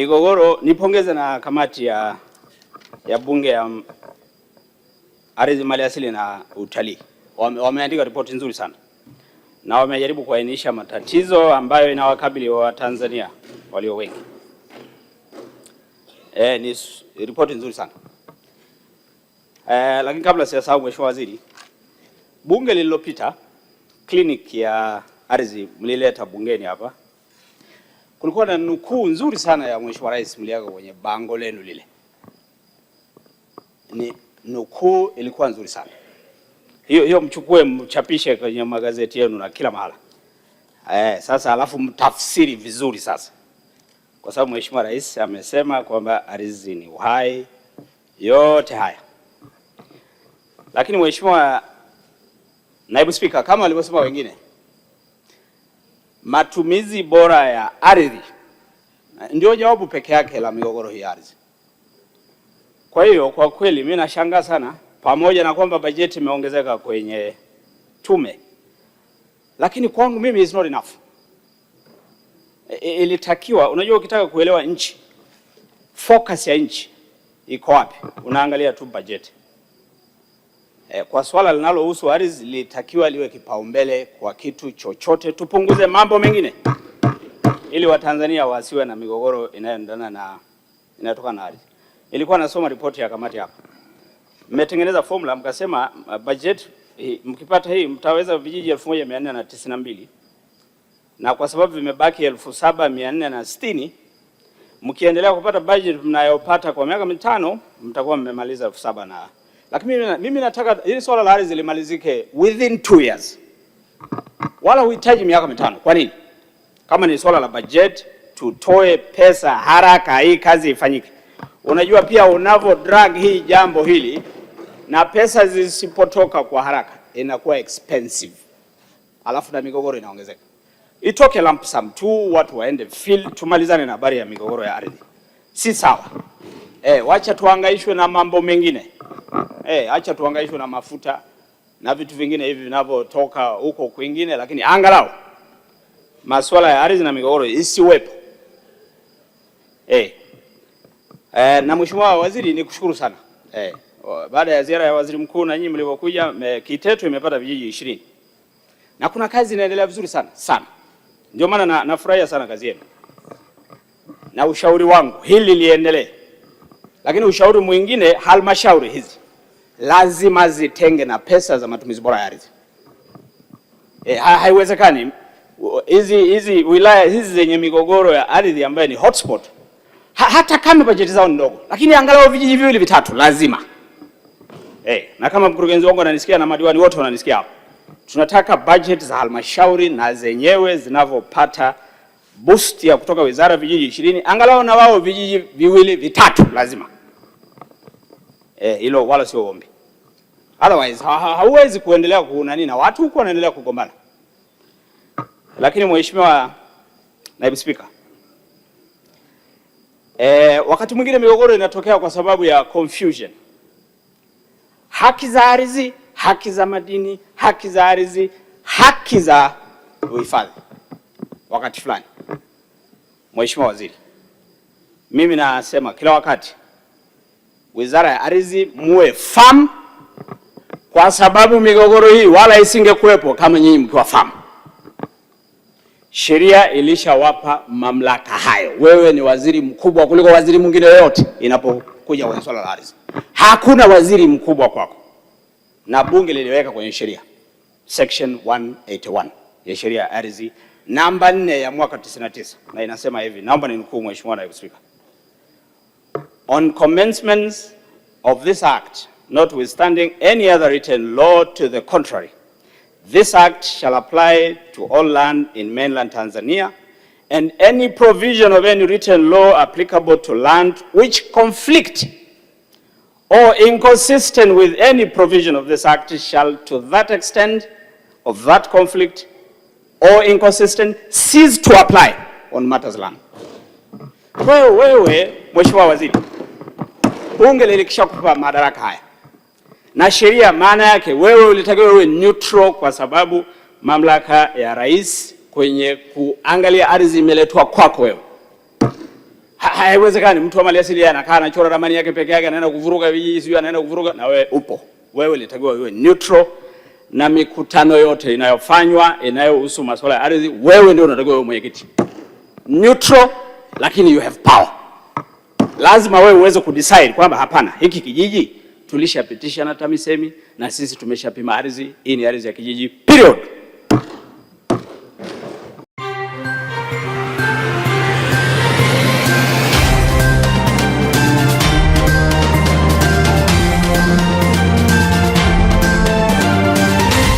migogoro. Nipongeze na kamati ya bunge ya ardhi, maliasili na utalii. Wameandika ripoti nzuri sana na wamejaribu kuainisha matatizo ambayo inawakabili wa Tanzania walio wengi. Ni ripoti nzuri sana. Lakini kabla sijasahau, Mheshimiwa Waziri, bunge lililopita kliniki ya ardhi mlileta bungeni hapa, kulikuwa na nukuu nzuri sana ya Mheshimiwa Rais mliaga kwenye bango lenu lile. Ni nukuu ilikuwa nzuri sana. Hiyo mchukue mchapishe kwenye magazeti yenu na kila mahala. Sasa alafu mtafsiri vizuri sasa. Kwa sababu Mheshimiwa Rais amesema kwamba ardhi ni uhai, yote haya. Lakini Mheshimiwa Naibu Spika, kama walivyosema wengine, matumizi bora ya ardhi ndio jawabu peke yake la migogoro hii ya ardhi. Kwa hiyo kwa kweli mimi nashangaa sana, pamoja na kwamba bajeti imeongezeka kwenye tume, lakini kwangu mimi is not enough. Ilitakiwa, unajua, ukitaka kuelewa nchi, focus ya nchi iko wapi, unaangalia tu bajeti. Kwa swala linalohusu ardhi litakiwa liwe kipaumbele kwa kitu chochote, tupunguze mambo mengine ili Watanzania wasiwe na migogoro inayoendana na inatoka na ardhi. Nilikuwa nasoma ripoti ya kamati hapa. Mmetengeneza formula mkasema budget mkipata hii mtaweza vijiji 1492 na kwa sababu vimebaki 7460, mkiendelea kupata budget mnayopata kwa miaka mitano mtakuwa mmemaliza 7000 na. Lakini mimi nataka hili swala la ardhi limalizike within 2 years. Wala huhitaji miaka mitano. Kwa nini? Kama ni swala la budget, tutoe pesa haraka, hii kazi ifanyike. Unajua pia unavyo drag hii jambo hili na pesa zisipotoka kwa haraka inakuwa expensive. Alafu na migogoro inaongezeka. Itoke lump sum tu, watu waende field, tumalizane na habari ya migogoro ya ardhi. Si sawa. Wacha tuhangaishwe na mambo mengine. Acha tuhangaishwe na mafuta na vitu vingine hivi vinavyotoka huko kwingine, lakini angalau masuala ya ardhi na migogoro isiwepo. Na Mheshimiwa Waziri, nikushukuru sana. Baada ya ziara ya Waziri Mkuu na nyinyi mlivyokuja, Kiteto imepata vijiji 20. Na kuna kazi inaendelea vizuri sana sana. Ndio maana nafurahia sana kazi yenu. Na ushauri wangu hili liendelee. Lakini ushauri mwingine, halmashauri hizi lazima zitenge na pesa za matumizi bora ya ardhi. Haiwezekani hizi wilaya hizi zenye migogoro ya ardhi ambayo ni hotspot, hata kama bajeti zao ndogo, lakini angalau vijiji viwili vitatu lazima. Na kama mkurugenzi wangu ananisikia na madiwani wote wananisikia hapo, tunataka budget za halmashauri na zenyewe zinavyopata boost ya kutoka wizara vijiji 20, angalau na wao vijiji viwili vitatu lazima. Hilo wala sio ombi. Otherwise hauwezi kuendelea kuunani na watu huko wanaendelea kugombana. Lakini Mheshimiwa Naibu Spika, wakati mwingine migogoro inatokea kwa sababu ya confusion. Haki za ardhi, haki za madini, haki za ardhi, haki za uhifadhi. Wakati fulani, Mheshimiwa Waziri, mimi nasema kila wakati Wizara ya Ardhi muwe firm, kwa sababu migogoro hii wala isingekuwepo kama nyinyi mkiwa firm. Sheria ilishawapa mamlaka hayo. Wewe ni waziri mkubwa kuliko waziri mwingine yoyote inapokuja kwenye swala la ardhi. Hakuna waziri mkubwa kwako. Na bunge liliweka kwenye sheria section 181 ya sheria ya ardhi namba 4 ya mwaka 99, na inasema hivi, naomba ninukuu Mheshimiwa Naibu Spika. On commencement of this act, notwithstanding any other written law to the contrary, this act shall apply to all land in mainland Tanzania, and any provision of any written law applicable to land which conflict or inconsistent with any provision of this act shall, to that extent of that conflict or inconsistent, cease to apply on matters land. Wewe Mheshimiwa Waziri, bunge lilikishakupa madaraka haya na sheria, maana yake wewe ulitakiwa uwe neutral, kwa sababu mamlaka ya rais kwenye kuangalia ardhi imeletwa kwako wewe. haiwezekani mtu wa maliasili anakaa anachora ramani yake peke yake, anaenda kuvuruga vijiji, sio anaenda kuvuruga, na wewe upo. Wewe ulitakiwa uwe neutral, na mikutano yote inayofanywa inayohusu masuala ya ardhi, wewe ndio unatakiwa uwe mwenyekiti. Neutral, lakini you have power. Lazima wewe uweze kudecide kwamba hapana, hiki kijiji tulishapitisha na TAMISEMI na sisi tumeshapima ardhi, hii ni ardhi ya kijiji, period.